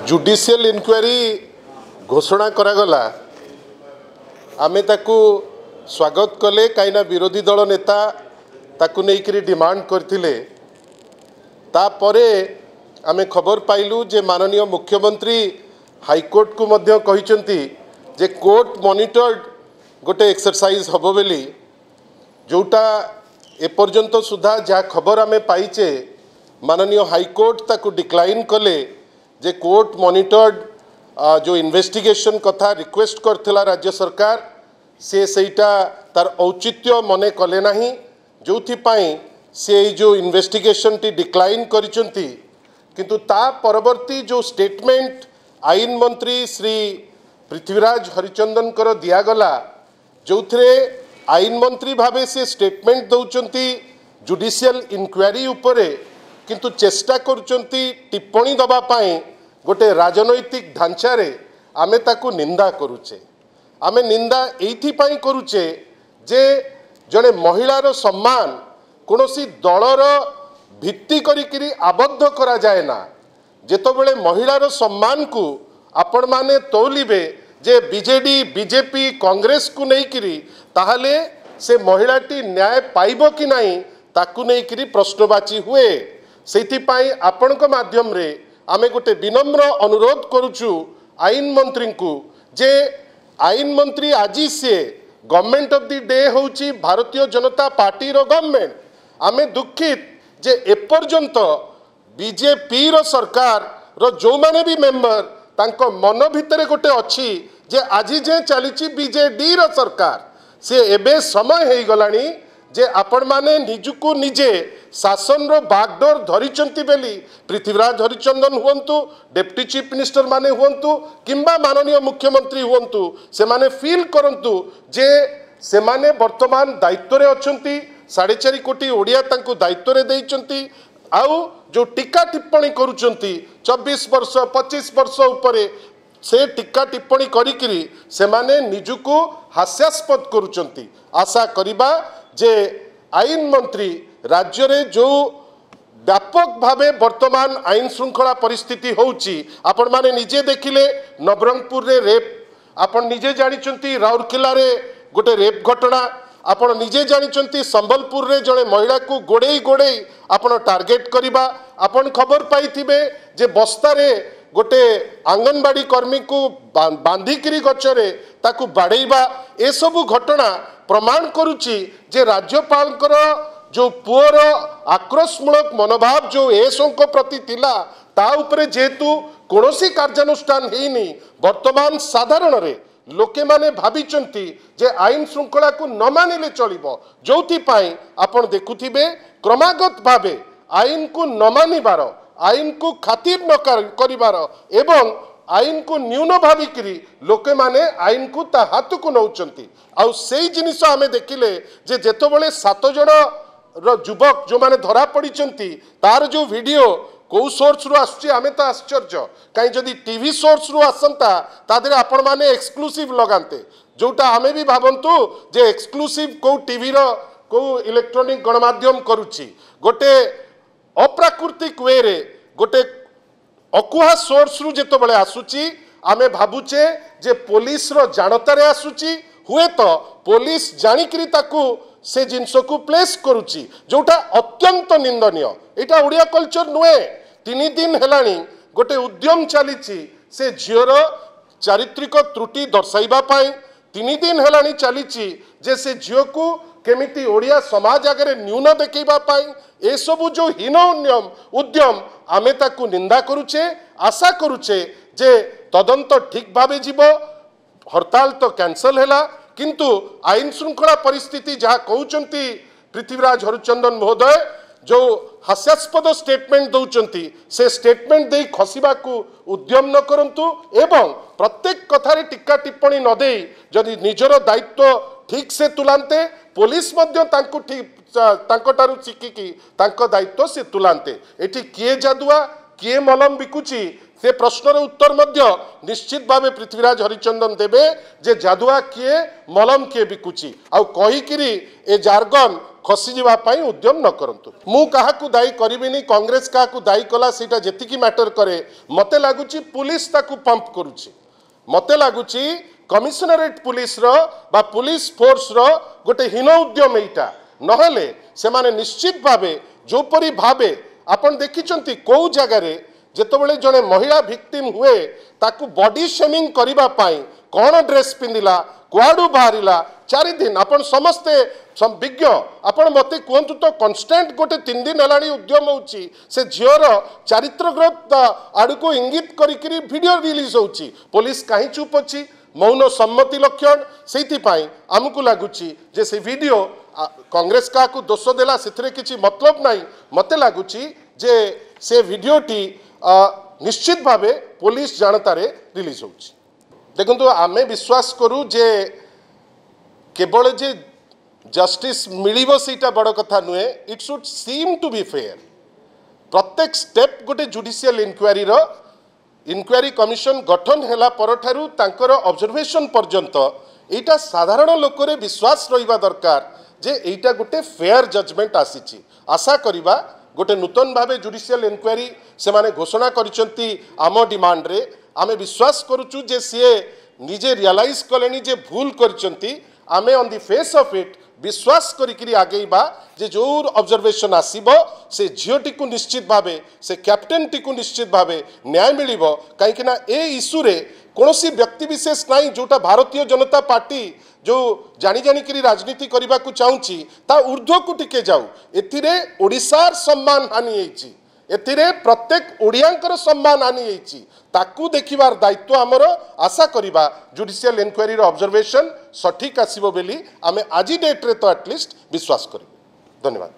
Judicial inquiry घोषणा करागला आमे ताकू स्वागत कले कहीं विरोधी दल नेता ताकू नहीं डिमांड करथिले। तापरे आमे खबर पाइलु जे माननीय मुख्यमंत्री हाईकोर्ट को मध्य कहिसंती जे कोर्ट मॉनिटर्ड गोटे एक्सरसाइज हबो बेली जोटा एपर्यंत सुधा जहाँ खबर आमे पाइचे माननीय हाईकोर्ट ताकू डिक्लाइन कले जे कोर्ट मॉनिटर्ड जो इन्वेस्टिगेशन कथा रिक्वेस्ट करथिला राज्य सरकार से सेटा तार औचित्य मने कले नाही जोथि पाई से जो इन्वेस्टिगेशन टी डिक्लाइन करिसंती। किंतु ता परवर्ती जो स्टेटमेंट आईन मंत्री श्री पृथ्वीराज हरिचंदन कर दियागला जो थे आईन मंत्री भावे से स्टेटमेंट दौरान जुडिशियल इनक्वारी उपरे किंतु चेष्टा करुचंती टिप्पणी दबा पाई गोटे राजनैतिक ढांचारे आमे ताकू निंदा करुचे। आमे निंदा एइथि पाई करुचे जे जड़े महिलार सम्मान कोनोसी दलर भित्ति करिकिरी आबद्ध करा जाए ना। जेतबेले महिलार सम्मान को आपण माने तौलिबे जे बीजेडी बीजेपी कांग्रेस को नहींकरी ताहले से महिलाटी न्याय पाइबो कि नहीं ताकू नहींकरी प्रश्नवाची हुए। सेथिपाई आपणक माध्यम रे आमे गोटे विनम्र अनुरोध करुचु आईन मंत्री को जे आईन मंत्री आज से गवर्नमेंट ऑफ द डे होची भारतीय जनता पार्टी रो गवर्नमेंट। आमे दुखित जे एपर्यंत बीजेपी रो सरकार रो जो माने भी मेंबर तांको मन भितरे गोटे अच्छी जे आज जे चली बीजेडी रो सरकार से एबे समय हो गलानी जे आपण माने निजुको निजे शासन रो बागडोर धरिचंती बेली पृथ्वीराज हरिचंदन हुंतु डेप्टी चीफ मिनिस्टर माने हुंतु किंबा माननीय मुख्यमंत्री हुंतु से माने फील करंतु जे से माने वर्तमान दायित्व रे अछंती 4.5 कोटी ओडिया तांको दायित्व रे देइचंती आउ जो टीका टिप्पणी करुचंती 24 वर्ष 25 वर्ष उपरे से टीका टिप्पणी करिकिरी से माने निजुको हास्यास्पद करुचंती। आशा करिबा जे आईन मंत्री राज्य रे जो व्यापक भावे वर्तमान आईन श्रृंखला परिस्थिति होउची आपण माने निजे देखिले नवरंगपुर रे रेप आपण निजे जानिचंती राउरकेला रे गोटे रेप घटना आपण निजे जानिचंती संबलपुर रे जड़े महिला को गोड़े गोड़े आपण टार्गेट करिबा आपण खबर पाइथिबे जे बस्ता रे गोटे आंगनबाड़ी कर्मी को बांधिकी गचरे ताकू बाड़ेबा ए सबु घटना प्रमाण करुची जे राज्यपाल जो पुअर आक्रोशमूलक मनोभाव जो एसों प्रति थिला ता उपरे जेतु कोनोसी कार्यानुष्ठान हेनी वर्तमान साधारण रे लोके माने भाविचंती जे आईन श्रृंखला को न मानिले चलिबो जोथि पाई आपण देखुथिबे क्रमागत भावे आईन को न मानिबार आईन को खातिर न करिबार एवं आईन को न्यून भाविकी लोके माने आईन को ता हाथ को नौचंती आउ सेई जिनिस आमे देखिले जे जेतबेले 7 जण रो युवक जो माने धरा पड़िचंती तार जो वीडियो को सोर्स रु आसुची आमे तो आश्चर्य कहीं जदि टीवी सोर्स रु आसंता तादरे आपण माने एक्सक्लूसिव लगाते जोटा आमे भी भावंतु जे एक्सक्लूसिव को टीवी रो को इलेक्ट्रॉनिक गणमाध्यम करूची गोटे अप्राकृतिक वे रे गोटे अकुहा सोर्स रु जेतबेले आसुची आमे भाबुचे जे पुलिस रो जानतारे आसुची हुए तो पुलिस जानिकरी ताकू से जिनस को प्लेस करुची जोटा अत्यंत निंदनीय। एटा ओडिया कल्चर नुए 3 दिन हेलानी गोटे उद्यम चली से झीर चारित्रिक त्रुटि दर्शाइबा पाई 3 दिन हेलानी चली जे से झील को केमिति ओडिया समाज आगे न्यून देखा पाई ए सबु जो हीन उद्यम आमे ताकू निंदा करुचे। आशा करुचे जे तदंत ठीक भावे जीव हड़ताल तो कैंसल हैला किंतु आईन श्रृंखला परिस्थिति जहाँ कहते पृथ्वीराज हरिचंदन महोदय जो हास्यास्पद स्टेटमेंट दौरान से स्टेटमेंट दे खसवा को उद्यम न करंतु एवं प्रत्येक कथारे टीका टिप्पणी न दे जदि निजर दायित्व ठीक से तुलांते पुलिस मध्य तांको ठीक तांको शिखिकी तांको दायित्व से तुलांते। एठी किए जादुआ किए मलम बिकुची से प्रश्नर उत्तर मध्य निश्चित भावे पृथ्वीराज हरिचंदन देवे जे जादुआ किए मलम किए बिकुची आउ कहीकिरी ए जार्गन खसीजा उद्यम न करंतु। मु काहाकू दायी करिबिनी, कांग्रेस काहाकू दायी कला सीटा जेतिकी मैटर करे मते लागुची पुलिस ताकू पंप करुची, मते लागुची कमिशनरेट पुलिस रो बा पुलिस फोर्स रो गोटे हीन उद्यम एटा नहले से माने निश्चित भावे जोपरी भावे आपण देखिचंती को जगह रे जेतबेले जने महिला विक्टिम हुए ताकू बॉडी शेमिंग करिबा पाई कौन ड्रेस पिंदिला कुआडू बाहरिला 4 दिन आपण समस्ते विज्ञ आपण मते कहतु तो कन्स्टेंट गोटे 3 दिन हलाणी उद्यम होची से झियर चारित्रग्रत आड़को इंगित करिकरी वीडियो रिलीज होची पुलिस कहीं चुप अच्छी मौन सम्मति लक्षण से आमको लगुच जे से वीडियो कांग्रेस का दोष देला से किसी मतलब नहीं मते लगुच जे से वीडियोटी निश्चित भावे पुलिस जानतारे रिलीज होची। देखंतु आमे विश्वास करू जे केवल जे जस्टिस मिलिबो सीटा बड़ कथा नुहे, it should seem to be fair. प्रत्येक स्टेप गोटे जुडिशियल इनक्वारी रो इनक्वारी कमिशन गठन हैला परठारु तांकर ऑब्जर्वेशन पर्यंत एटा साधारण लोकरे विश्वास रहिबा दरकार जे एटा गोटे फेयर जजमेंट आसीची। आशा करिबा गोटे नूतन भावे जुडिशियल इनक्वारी से माने घोषणा करिसंती आम डिमांड रे आमे विश्वास करूचु जे सीए निजे रियलाइज कलेनी जे भूल करिसंती। आमे on the face of it विश्वास करिकरी आगेबा जे जो ऑब्जर्वेशन आसीबो से झियोटी को निश्चित भावे से कैप्टेन टी को निश्चित भावे न्याय मिलिबो कहीं ना ए इश्यू रे कोनोसी व्यक्ति विशेष नहीं जोटा भारतीय जनता पार्टी जो जानी जानी करी राजनीति करबा को चाहूची ता ऊर्ध्व को टिके जाऊ। एथिरे ओडिसार सम्मान हानि हेची, एथिरे प्रत्येक ओडियांकर सम्मान हानि हेची ताकू देखिबार दायित्व आमर। आशा करिबा जुडिशियल इनक्वारी रो ऑब्जर्वेशन सठिक आसीबो बेली आमे आजी डेट रे तो एटलिस्ट विश्वास करिबो। धन्यवाद।